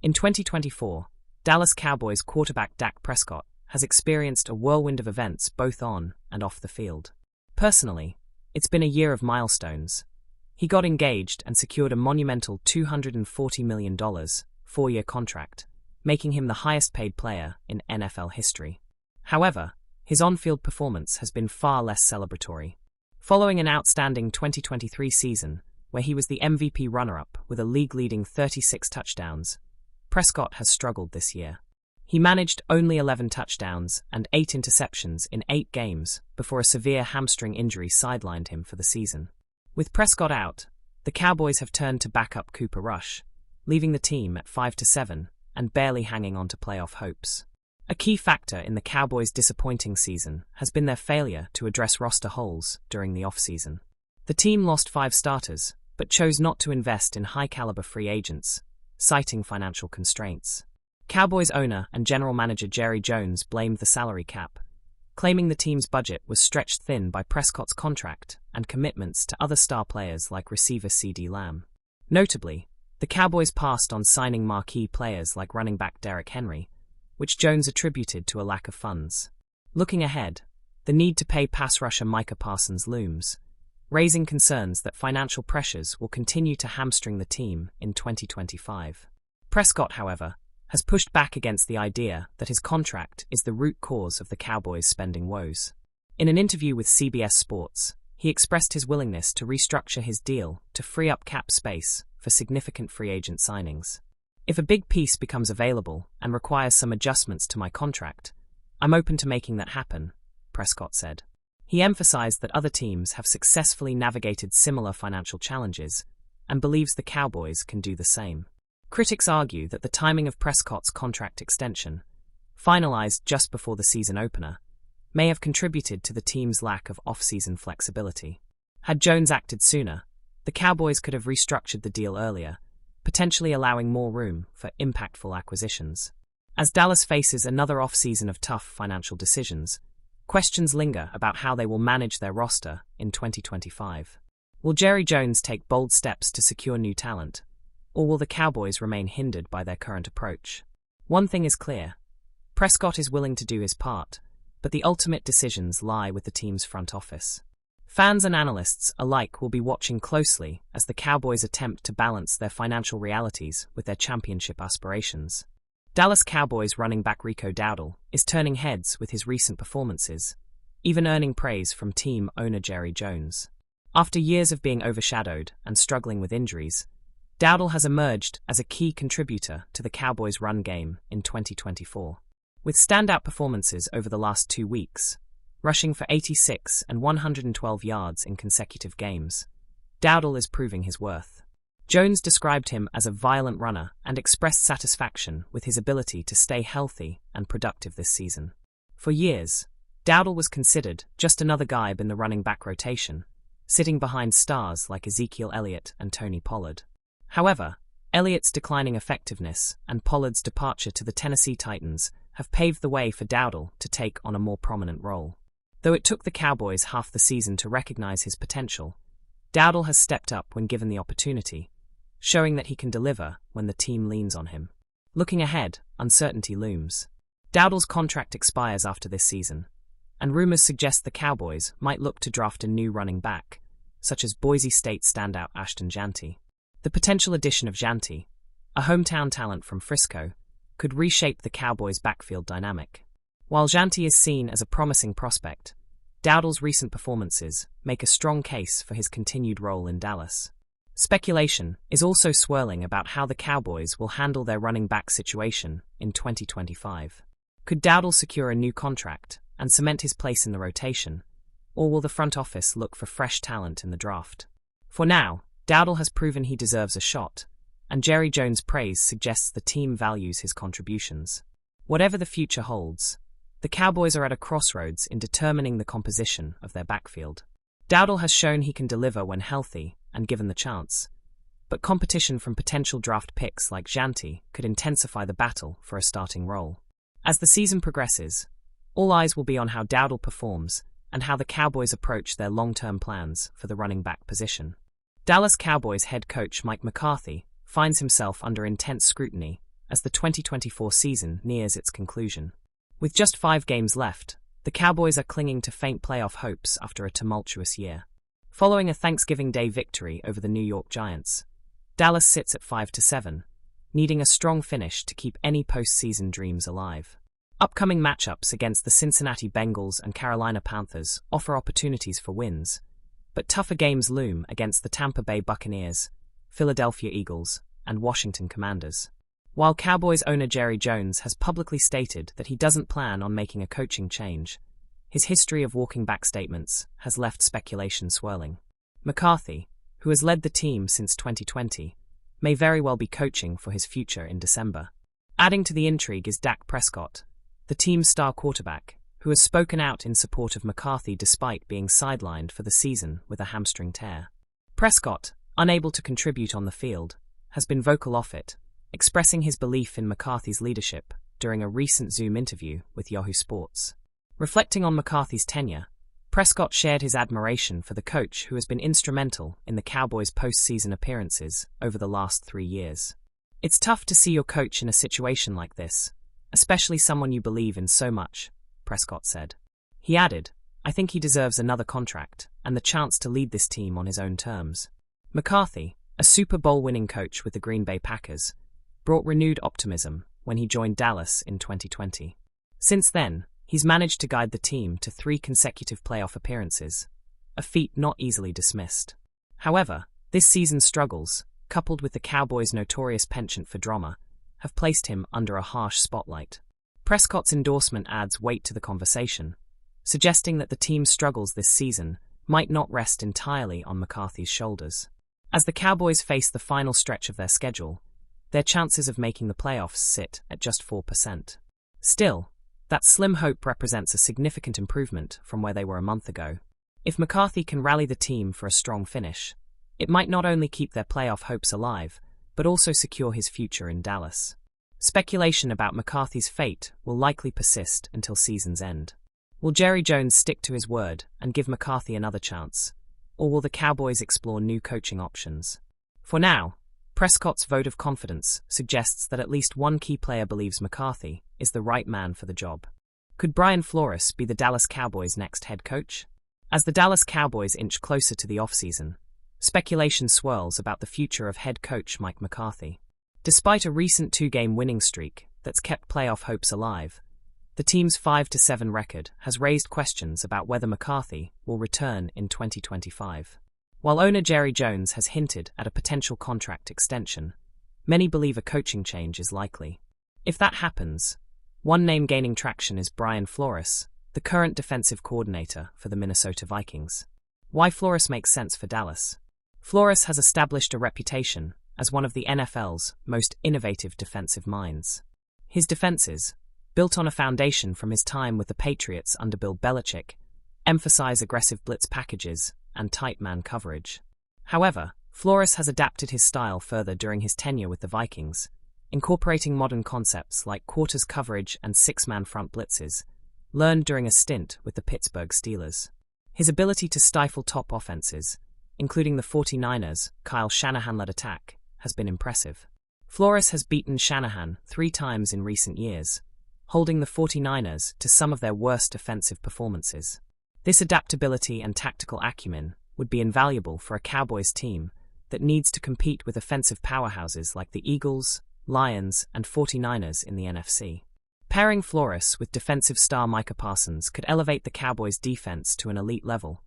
In 2024, Dallas Cowboys quarterback Dak Prescott has experienced a whirlwind of events both on and off the field. Personally, it's been a year of milestones. He got engaged and secured a monumental $240 million, four-year contract, making him the highest-paid player in NFL history. However, his on-field performance has been far less celebratory. Following an outstanding 2023 season, where he was the MVP runner-up with a league-leading 36 touchdowns, Prescott has struggled this year. He managed only 11 touchdowns and 8 interceptions in 8 games before a severe hamstring injury sidelined him for the season. With Prescott out, the Cowboys have turned to backup Cooper Rush, leaving the team at 5-7 and barely hanging on to playoff hopes. A key factor in the Cowboys' disappointing season has been their failure to address roster holes during the offseason. The team lost 5 starters, but chose not to invest in high-caliber free agents, citing financial constraints. Cowboys owner and general manager Jerry Jones blamed the salary cap, claiming the team's budget was stretched thin by Prescott's contract and commitments to other star players like receiver CeeDee Lamb. Notably, the Cowboys passed on signing marquee players like running back Derrick Henry, which Jones attributed to a lack of funds. Looking ahead, the need to pay pass rusher Micah Parsons looms, raising concerns that financial pressures will continue to hamstring the team in 2025. Prescott, however, has pushed back against the idea that his contract is the root cause of the Cowboys' spending woes. In an interview with CBS Sports, he expressed his willingness to restructure his deal to free up cap space for significant free agent signings. "If a big piece becomes available and requires some adjustments to my contract, I'm open to making that happen," Prescott said. He emphasized that other teams have successfully navigated similar financial challenges and believes the Cowboys can do the same. Critics argue that the timing of Prescott's contract extension, finalized just before the season opener, may have contributed to the team's lack of off-season flexibility. Had Jones acted sooner, the Cowboys could have restructured the deal earlier, potentially allowing more room for impactful acquisitions. As Dallas faces another off-season of tough financial decisions, questions linger about how they will manage their roster in 2025. Will Jerry Jones take bold steps to secure new talent, or will the Cowboys remain hindered by their current approach? One thing is clear: Prescott is willing to do his part, but the ultimate decisions lie with the team's front office. Fans and analysts alike will be watching closely as the Cowboys attempt to balance their financial realities with their championship aspirations. Dallas Cowboys running back Rico Dowdle is turning heads with his recent performances, even earning praise from team owner Jerry Jones. After years of being overshadowed and struggling with injuries, Dowdle has emerged as a key contributor to the Cowboys' run game in 2024. With standout performances over the last 2 weeks, rushing for 86 and 112 yards in consecutive games, Dowdle is proving his worth. Jones described him as a violent runner and expressed satisfaction with his ability to stay healthy and productive this season. For years, Dowdle was considered just another guy in the running back rotation, sitting behind stars like Ezekiel Elliott and Tony Pollard. However, Elliott's declining effectiveness and Pollard's departure to the Tennessee Titans have paved the way for Dowdle to take on a more prominent role. Though it took the Cowboys half the season to recognize his potential, Dowdle has stepped up when given the opportunity, showing that he can deliver when the team leans on him. Looking ahead, uncertainty looms. Dowdle's contract expires after this season, and rumors suggest the Cowboys might look to draft a new running back, such as Boise State standout Ashton Jeanty. The potential addition of Jeanty, a hometown talent from Frisco, could reshape the Cowboys' backfield dynamic. While Jeanty is seen as a promising prospect, Dowdle's recent performances make a strong case for his continued role in Dallas. Speculation is also swirling about how the Cowboys will handle their running back situation in 2025. Could Dowdle secure a new contract and cement his place in the rotation, or will the front office look for fresh talent in the draft? For now, Dowdle has proven he deserves a shot, and Jerry Jones' praise suggests the team values his contributions. Whatever the future holds, the Cowboys are at a crossroads in determining the composition of their backfield. Dowdle has shown he can deliver when healthy and given the chance, but competition from potential draft picks like Jeanty could intensify the battle for a starting role. As the season progresses, all eyes will be on how Dowdle performs and how the Cowboys approach their long-term plans for the running back position. Dallas Cowboys head coach Mike McCarthy finds himself under intense scrutiny as the 2024 season nears its conclusion. With just 5 games left, the Cowboys are clinging to faint playoff hopes after a tumultuous year. Following a Thanksgiving Day victory over the New York Giants, Dallas sits at 5-7, needing a strong finish to keep any postseason dreams alive. Upcoming matchups against the Cincinnati Bengals and Carolina Panthers offer opportunities for wins, but tougher games loom against the Tampa Bay Buccaneers, Philadelphia Eagles, and Washington Commanders. While Cowboys owner Jerry Jones has publicly stated that he doesn't plan on making a coaching change, his history of walking back statements has left speculation swirling. McCarthy, who has led the team since 2020, may very well be coaching for his future in December. Adding to the intrigue is Dak Prescott, the team's star quarterback, who has spoken out in support of McCarthy despite being sidelined for the season with a hamstring tear. Prescott, unable to contribute on the field, has been vocal off it, expressing his belief in McCarthy's leadership during a recent Zoom interview with Yahoo Sports. Reflecting on McCarthy's tenure, Prescott shared his admiration for the coach who has been instrumental in the Cowboys' postseason appearances over the last 3 years. "It's tough to see your coach in a situation like this, especially someone you believe in so much," Prescott said. He added, "I think he deserves another contract and the chance to lead this team on his own terms." McCarthy, a Super Bowl-winning coach with the Green Bay Packers, brought renewed optimism when he joined Dallas in 2020. Since then, he's managed to guide the team to 3 consecutive playoff appearances, a feat not easily dismissed. However, this season's struggles, coupled with the Cowboys' notorious penchant for drama, have placed him under a harsh spotlight. Prescott's endorsement adds weight to the conversation, suggesting that the team's struggles this season might not rest entirely on McCarthy's shoulders. As the Cowboys face the final stretch of their schedule, their chances of making the playoffs sit at just 4%. Still, that slim hope represents a significant improvement from where they were a month ago. If McCarthy can rally the team for a strong finish, it might not only keep their playoff hopes alive, but also secure his future in Dallas. Speculation about McCarthy's fate will likely persist until season's end. Will Jerry Jones stick to his word and give McCarthy another chance, or will the Cowboys explore new coaching options? For now, Prescott's vote of confidence suggests that at least one key player believes McCarthy is the right man for the job. Could Brian Flores be the Dallas Cowboys' next head coach? As the Dallas Cowboys inch closer to the offseason, speculation swirls about the future of head coach Mike McCarthy. Despite a recent 2-game winning streak that's kept playoff hopes alive, the team's 5-7 record has raised questions about whether McCarthy will return in 2025. While owner Jerry Jones has hinted at a potential contract extension, many believe a coaching change is likely. If that happens, one name gaining traction is Brian Flores, the current defensive coordinator for the Minnesota Vikings. Why Flores makes sense for Dallas? Flores has established a reputation as one of the NFL's most innovative defensive minds. His defenses, built on a foundation from his time with the Patriots under Bill Belichick, emphasize aggressive blitz packages and tight man coverage. However, Flores has adapted his style further during his tenure with the Vikings, incorporating modern concepts like quarters coverage and 6-man front blitzes, learned during a stint with the Pittsburgh Steelers. His ability to stifle top offenses, including the 49ers' Kyle Shanahan-led attack, has been impressive. Flores has beaten Shanahan 3 times in recent years, holding the 49ers to some of their worst defensive performances. This adaptability and tactical acumen would be invaluable for a Cowboys team that needs to compete with offensive powerhouses like the Eagles, Lions, and 49ers in the NFC. Pairing Flores with defensive star Micah Parsons could elevate the Cowboys' defense to an elite level,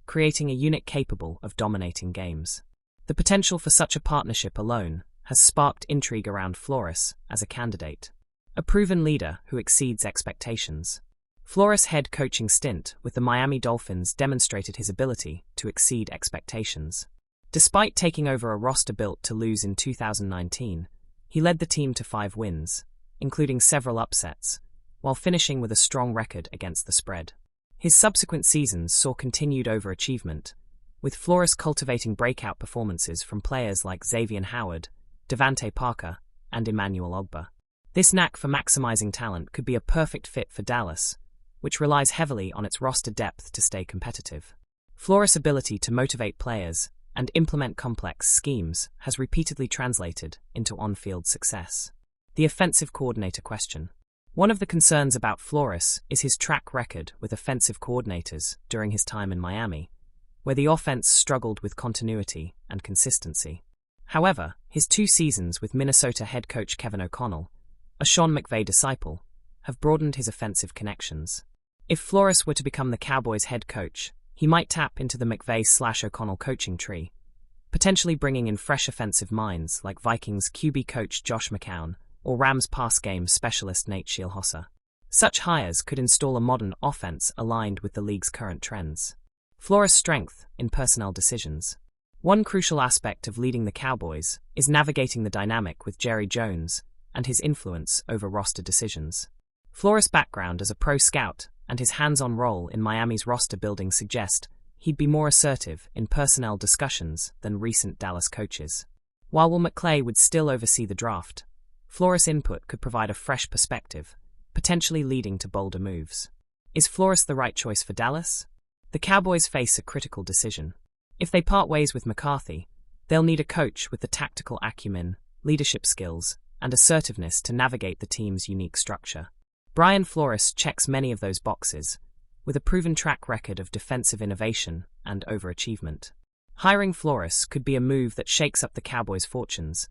creating a unit capable of dominating games. The potential for such a partnership alone has sparked intrigue around Flores as a candidate, a proven leader who exceeds expectations. Flores' head coaching stint with the Miami Dolphins demonstrated his ability to exceed expectations. Despite taking over a roster built to lose in 2019, he led the team to 5 wins, including several upsets, while finishing with a strong record against the spread. His subsequent seasons saw continued overachievement, with Flores cultivating breakout performances from players like Xavier Howard, Devante Parker, and Emmanuel Ogbah. This knack for maximizing talent could be a perfect fit for Dallas, which relies heavily on its roster depth to stay competitive. Flores' ability to motivate players and implement complex schemes has repeatedly translated into on-field success. The offensive coordinator question. One of the concerns about Flores is his track record with offensive coordinators during his time in Miami, where the offense struggled with continuity and consistency. However, his 2 seasons with Minnesota head coach Kevin O'Connell, a Sean McVay disciple, have broadened his offensive connections. If Flores were to become the Cowboys head coach, he might tap into the McVay/O'Connell coaching tree, potentially bringing in fresh offensive minds like Vikings QB coach Josh McCown or Rams pass game specialist Nate Scheelhosser. Such hires could install a modern offense aligned with the league's current trends. Flores' strength in personnel decisions. One crucial aspect of leading the Cowboys is navigating the dynamic with Jerry Jones and his influence over roster decisions. Flores' background as a pro scout and his hands-on role in Miami's roster building suggest he'd be more assertive in personnel discussions than recent Dallas coaches. While Will McClay would still oversee the draft, Flores' input could provide a fresh perspective, potentially leading to bolder moves. Is Flores the right choice for Dallas? The Cowboys face a critical decision. If they part ways with McCarthy, they'll need a coach with the tactical acumen, leadership skills, and assertiveness to navigate the team's unique structure. Brian Flores checks many of those boxes, with a proven track record of defensive innovation and overachievement. Hiring Flores could be a move that shakes up the Cowboys' fortunes,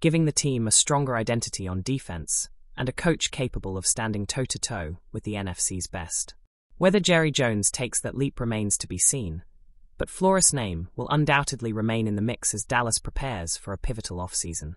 giving the team a stronger identity on defense and a coach capable of standing toe-to-toe with the NFC's best. Whether Jerry Jones takes that leap remains to be seen, but Flores' name will undoubtedly remain in the mix as Dallas prepares for a pivotal offseason.